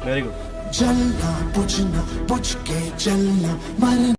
Very good. जलना बुझना बुझ के जलना मरना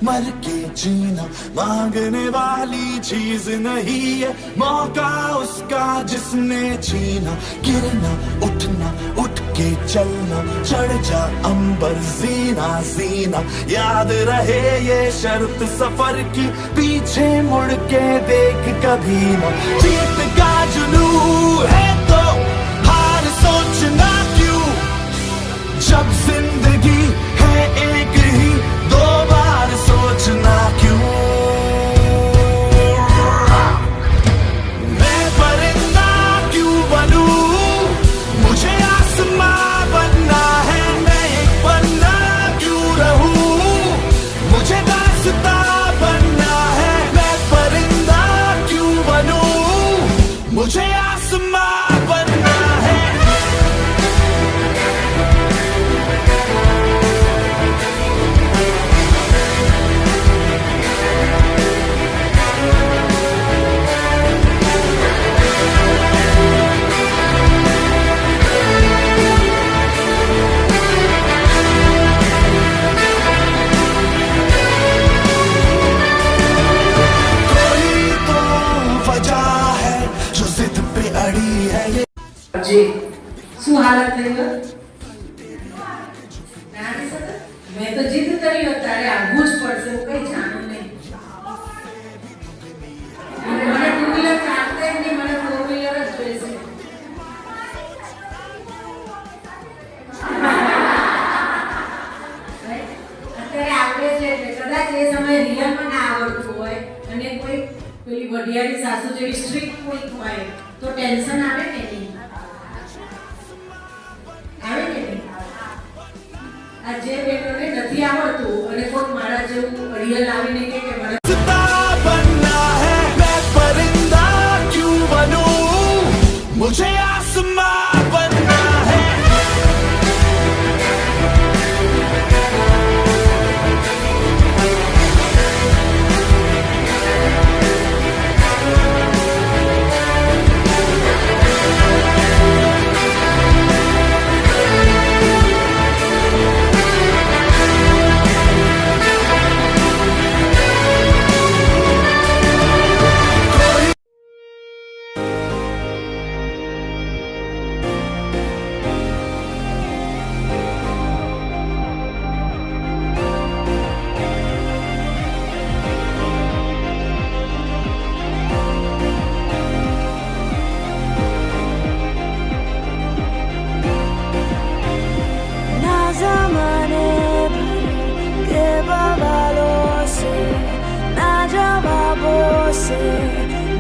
मर के जीना मांगने वाली चीज नहीं है, मौका उसका जिसने छीना। गिरना उठना उठ के चलना, चढ़ जा अंबर जीना जीना। याद रहे ये शर्त सफर की, पीछे मुड़ के देख कभी ना। जीत का जुनू है तो हार सोचना क्यों, जब जिंदगी है एक ही, दो बार सोचना क्यों। मैं परिंदा क्यों बनूं, मुझे आसमां बनना है। मैं एक पन्ना क्यों रहूं, मुझे दास्तां बनना है। मैं परिंदा क्यों बनूं, मुझे आसमां बनना है। શું હાલત થઈ ગયો? મેં તો જીદ કરી તારે આવવું જ પડશે, હું કઈ જાણું નહીં. મને ટુ વ્હીલર ચાલતા જ નહીં, મને ફોર વ્હીલર જ જોઈશે. અત્યારે આવડે છે એટલે કદાચ એ સમયે રિયલમાં ના આવડતું હોય અને કોઈ પેલી વઢિયારી સાસુ જેવી સ્ટ્રિક્ટ કોઈ હોય તો ટેન્શન આવે ને નહીં. આ જે બેટોને નથી આવડતું અને કોઈ મારા જેવું રિયલ આવીને કે મને बनना है। मैं परिंदा क्यों बनूं, मुझे आसमां बनना है।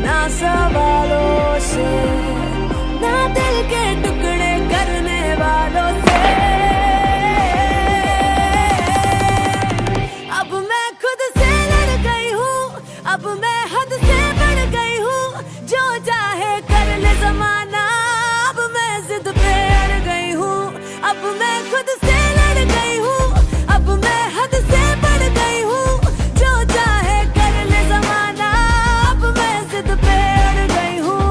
ना सवालों से, ना दिल के टुकड़े करने वालों से। अब मैं खुद से लड़ गई हूँ, अब मैं हद से बढ़ गई हूँ। जो चाहे कर ले जमाना, अब मैं जिद पे अड़ गई हूँ। अब मैं खुद से लड़ गई हूँ, अब मैं हद से बढ़ गई हूँ। जो चाहे कर ले जमाना, अब मैं जिद पे अड़ गई हूँ।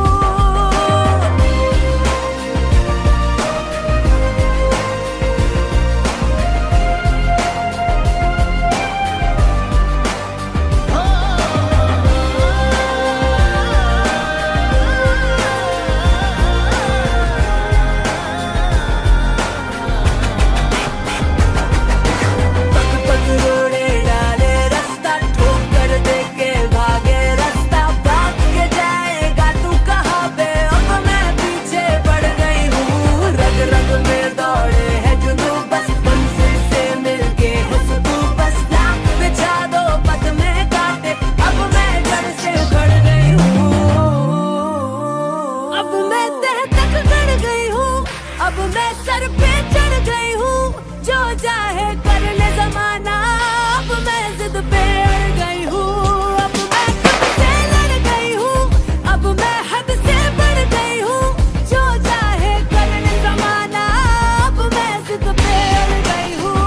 अब मैं सर पे चढ़ गई हूँ। जो चाहे कर ले जमाना, अब मैं जिद पे अड़ गई हूँ। अब मैं खुद से लड़ गई हूँ, अब मैं हद से बढ़ गई हूँ। जो चाहे कर ले जमाना, अब मैं जिद पे अड़ गई हूँ।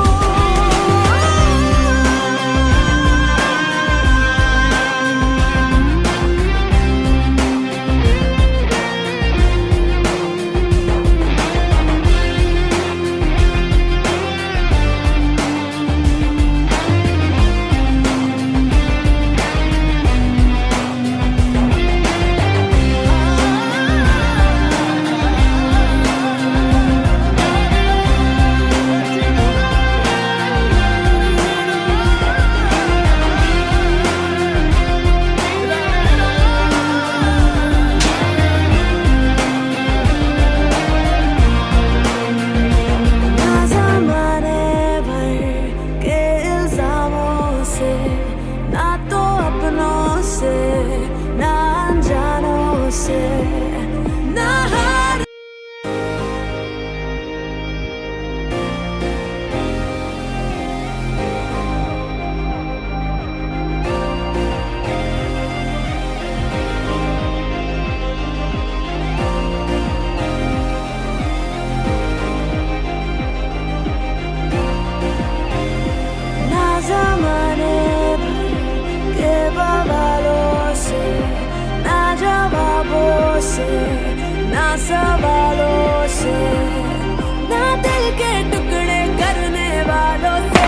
सवालों से, ना दिल के टुकड़े करने वालों से।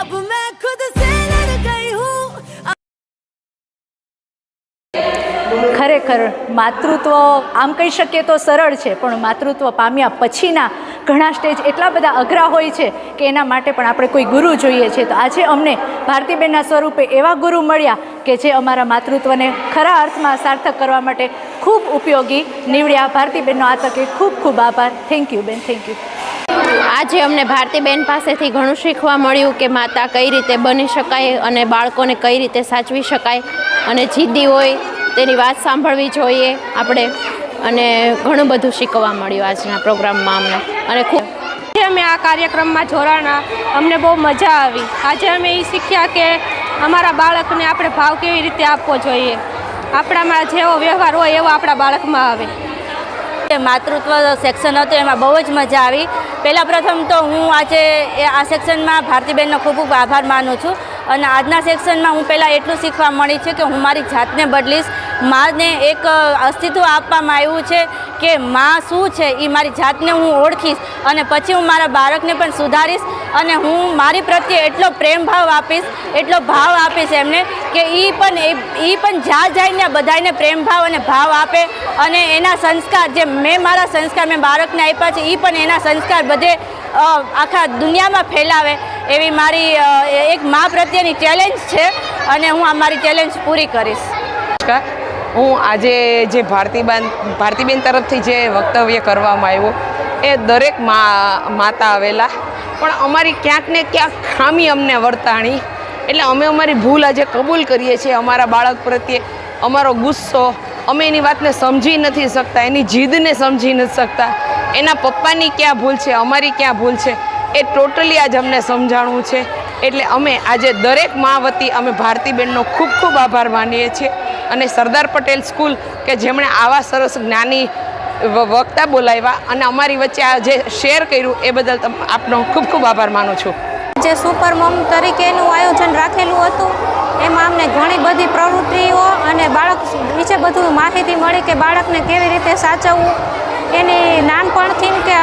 अब मैं खुद से लड़ गई हूँ। ખરેખર માતૃત્વ આમ કહી શકીએ તો સરળ છે, પણ માતૃત્વ પામ્યા પછીના ઘણા સ્ટેજ એટલા બધા અઘરા હોય છે કે એના માટે પણ આપણે કોઈ ગુરુ જોઈએ છે. તો આજે અમને ભારતીબેનના સ્વરૂપે એવા ગુરુ મળ્યા કે જે અમારા માતૃત્વને ખરા અર્થમાં સાર્થક કરવા માટે ખૂબ ઉપયોગી નીવડ્યા. ભારતીબેનનો આ તકે ખૂબ ખૂબ આભાર. થેન્ક યુ બેન, થેન્ક યુ. આજે અમને ભારતીબેન પાસેથી ઘણું શીખવા મળ્યું કે માતા કઈ રીતે બની શકાય અને બાળકોને કઈ રીતે સાચવી શકાય, અને જિદ્દી હોય તેની વાત સાંભળવી જોઈએ આપણે, અને ઘણું બધું શીખવા મળ્યું આજના પ્રોગ્રામમાં અમને. અને ખૂબ અમે આ કાર્યક્રમમાં જોડાણા, અમને બહુ મજા આવી. આજે અમે એ શીખ્યા કે અમારા બાળકને આપણે ભાવ કેવી રીતે આપવો જોઈએ, આપણામાં જેવો વ્યવહાર હોય એવો આપણા બાળકમાં આવે. માતૃત્વ સેક્શન હતું એમાં બહુ જ મજા આવી. પહેલાં પ્રથમ તો હું આજે આ સેક્શનમાં ભારતીબેનનો ખૂબ ખૂબ આભાર માનું છું. અને આજના સેક્શનમાં હું પહેલાં એટલું શીખવા મળી છે કે હું મારી જાતને બદલીશ. માને એક અસ્તિત્વ આપવામાં આવ્યું છે કે માં શું છે એ મારી જાતને હું ઓળખીશ, અને પછી હું મારા બાળકને પણ સુધારીશ, અને હું મારી પ્રત્યે એટલો પ્રેમ ભાવ આપીશ, એટલો ભાવ આપીશ એમને કે એ પણ જ્યાં જઈને બધાને પ્રેમ ભાવ અને ભાવ આપે, અને એના સંસ્કાર જે મેં મારા સંસ્કાર મેં બાળકને આપ્યા છે એ પણ એના સંસ્કાર બધે આખા દુનિયામાં ફેલાવે એવી મારી એક મા પ્રત્યેની ચેલેન્જ છે, અને હું આ મારી ચેલેન્જ પૂરી કરીશ. હું આજે જે ભારતીબેન તરફથી જે વક્તવ્ય કરવામાં આવ્યું એ દરેક માતા આવેલા, પણ અમારી ક્યાંક ને ક્યાંક ખામી અમને વર્તાણી, એટલે અમે અમારી ભૂલ આજે કબૂલ કરીએ છીએ. અમારા બાળક પ્રત્યે અમારો ગુસ્સો, અમે એની વાતને સમજી નથી શકતા, એની જીદને સમજી નથી શકતા, એના પપ્પાની ક્યાં ભૂલ છે, અમારી ક્યાં ભૂલ છે, એ ટોટલી આજ અમને સમજાણવું છે. એટલે અમે આજે દરેક મા વતી અમે ભારતીબેનનો ખૂબ ખૂબ આભાર માનીએ છીએ. અને સરદાર પટેલ સ્કૂલ કે જેમણે આવા સરસ જ્ઞાની વક્તા બોલાવ્યા અને અમારી વચ્ચે આ જે શેર કર્યું એ બદલ આપનો ખૂબ ખૂબ આભાર માનું છું. જે સુપર મોમ તરીકેનું આયોજન રાખેલું હતું એમાં અમને ઘણી બધી પ્રવૃત્તિઓ અને બાળક વિશે બધું માહિતી મળી કે બાળકને કેવી રીતે સાચવવું, એની નાનપણથી કે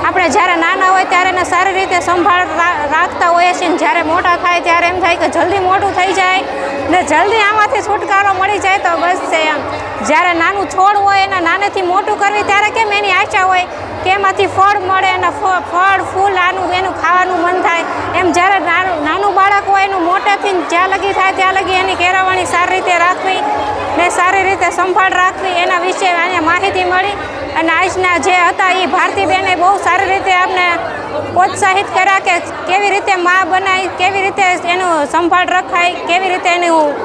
આપણે જ્યારે નાના હોય ત્યારે એને સારી રીતે સંભાળ રાખતા હોઈએ છીએ, જ્યારે મોટા થાય ત્યારે એમ થાય કે જલ્દી મોટું થઈ જાય ને જલ્દી આમાંથી છુટકારો મળી જાય તો બસ છે એમ. જ્યારે નાનું છોડ હોય એને નાનેથી મોટું કરવી ત્યારે કેમ એની આશા હોય કે એમાંથી ફળ મળે, અને ફળ ફૂલ એનું ખાવાનું મન થાય, એમ જ્યારે નાનું બાળક હોય એનું મોટેથી જ્યાં લગી થાય ત્યાં લગી એની કેળવણી સારી રીતે રાખવી ને સારી રીતે સંભાળ રાખવી, એના વિશે અહીંયા માહિતી મળી. અને આજના જે હતા એ ભારતીબેને બહુ સારી રીતે અમને પ્રોત્સાહિત કર્યા કે કેવી રીતે મા બનાવી, કેવી રીતે એનું સંભાળ રખાય, કેવી રીતે એનું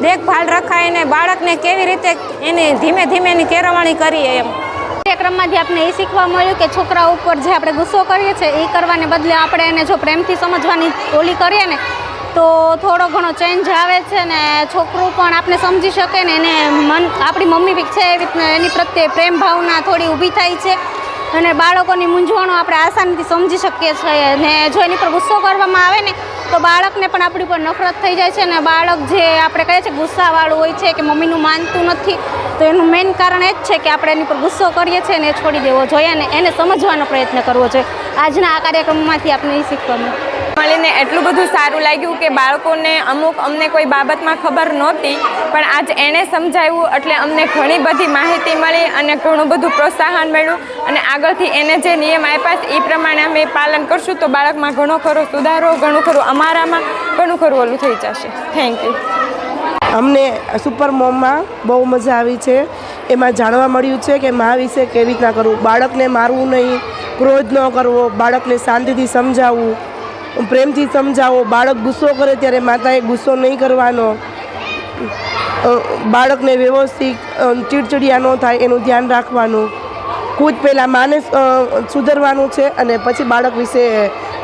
દેખભાળ રખાય, અને બાળકને કેવી રીતે એની ધીમે ધીમે એની કેળવણી કરીએ એમ. કાર્યક્રમમાંથી આપણે એ શીખવા મળ્યું કે છોકરા ઉપર જે આપણે ગુસ્સો કરીએ છીએ એ કરવાને બદલે આપણે એને જો પ્રેમથી સમજવાની ઓલી કરીએ ને તો થોડો ઘણો ચેન્જ આવે છે, ને છોકરું પણ આપણે સમજી શકે ને એને આપણી મમ્મી છે એની પ્રત્યે પ્રેમ ભાવના થોડી ઊભી થાય છે, અને બાળકોની મૂંઝવણો આપણે આસાનીથી સમજી શકીએ છીએ. ને જો એની પર ગુસ્સો કરવામાં આવે ને તો બાળકને પણ આપણી પર નફરત થઈ જાય છે, અને બાળક જે આપણે કહીએ છીએ ગુસ્સાવાળું હોય છે કે મમ્મીનું માનતું નથી, તો એનું મેઇન કારણ એ જ છે કે આપણે એની પર ગુસ્સો કરીએ છીએ ને એ છોડી દેવો જોઈએ અને એને સમજવાનો પ્રયત્ન કરવો જોઈએ. આજના આ કાર્યક્રમમાંથી આપણે એ શીખવા મળીને એટલું બધું સારું લાગ્યું કે બાળકોને અમને કોઈ બાબતમાં ખબર નહોતી, પણ આજ એણે સમજાવ્યું એટલે અમને ઘણી બધી માહિતી મળી અને ઘણું બધું પ્રોત્સાહન મળ્યું, અને આગળથી એને જે નિયમ આપ્યા એ પ્રમાણે અમે પાલન કરશું તો બાળકમાં ઘણો ખરો સુધારો, ઘણું ખરું અમારામાં ઘણું ખરું ઓલું થઈ જશે. Thank you. અમને સુપર મોમમાં બહુ મજા આવી છે. એમાં જાણવા મળ્યું છે કે મા વિશે કેવી રીતના કરવું, બાળકને મારવું નહીં, ક્રોધ ન કરવો, બાળકને શાંતિથી સમજાવવું, પ્રેમથી સમજાવો. બાળક ગુસ્સો કરે ત્યારે માતાએ ગુસ્સો નહીં કરવાનો, બાળકને વ્યવસ્થિત ચીડચીડિયા ન થાય એનું ધ્યાન રાખવાનું. ખુદ પહેલાં માને સુધરવાનું છે અને પછી બાળક વિશે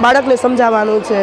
બાળકને સમજાવવાનું છે.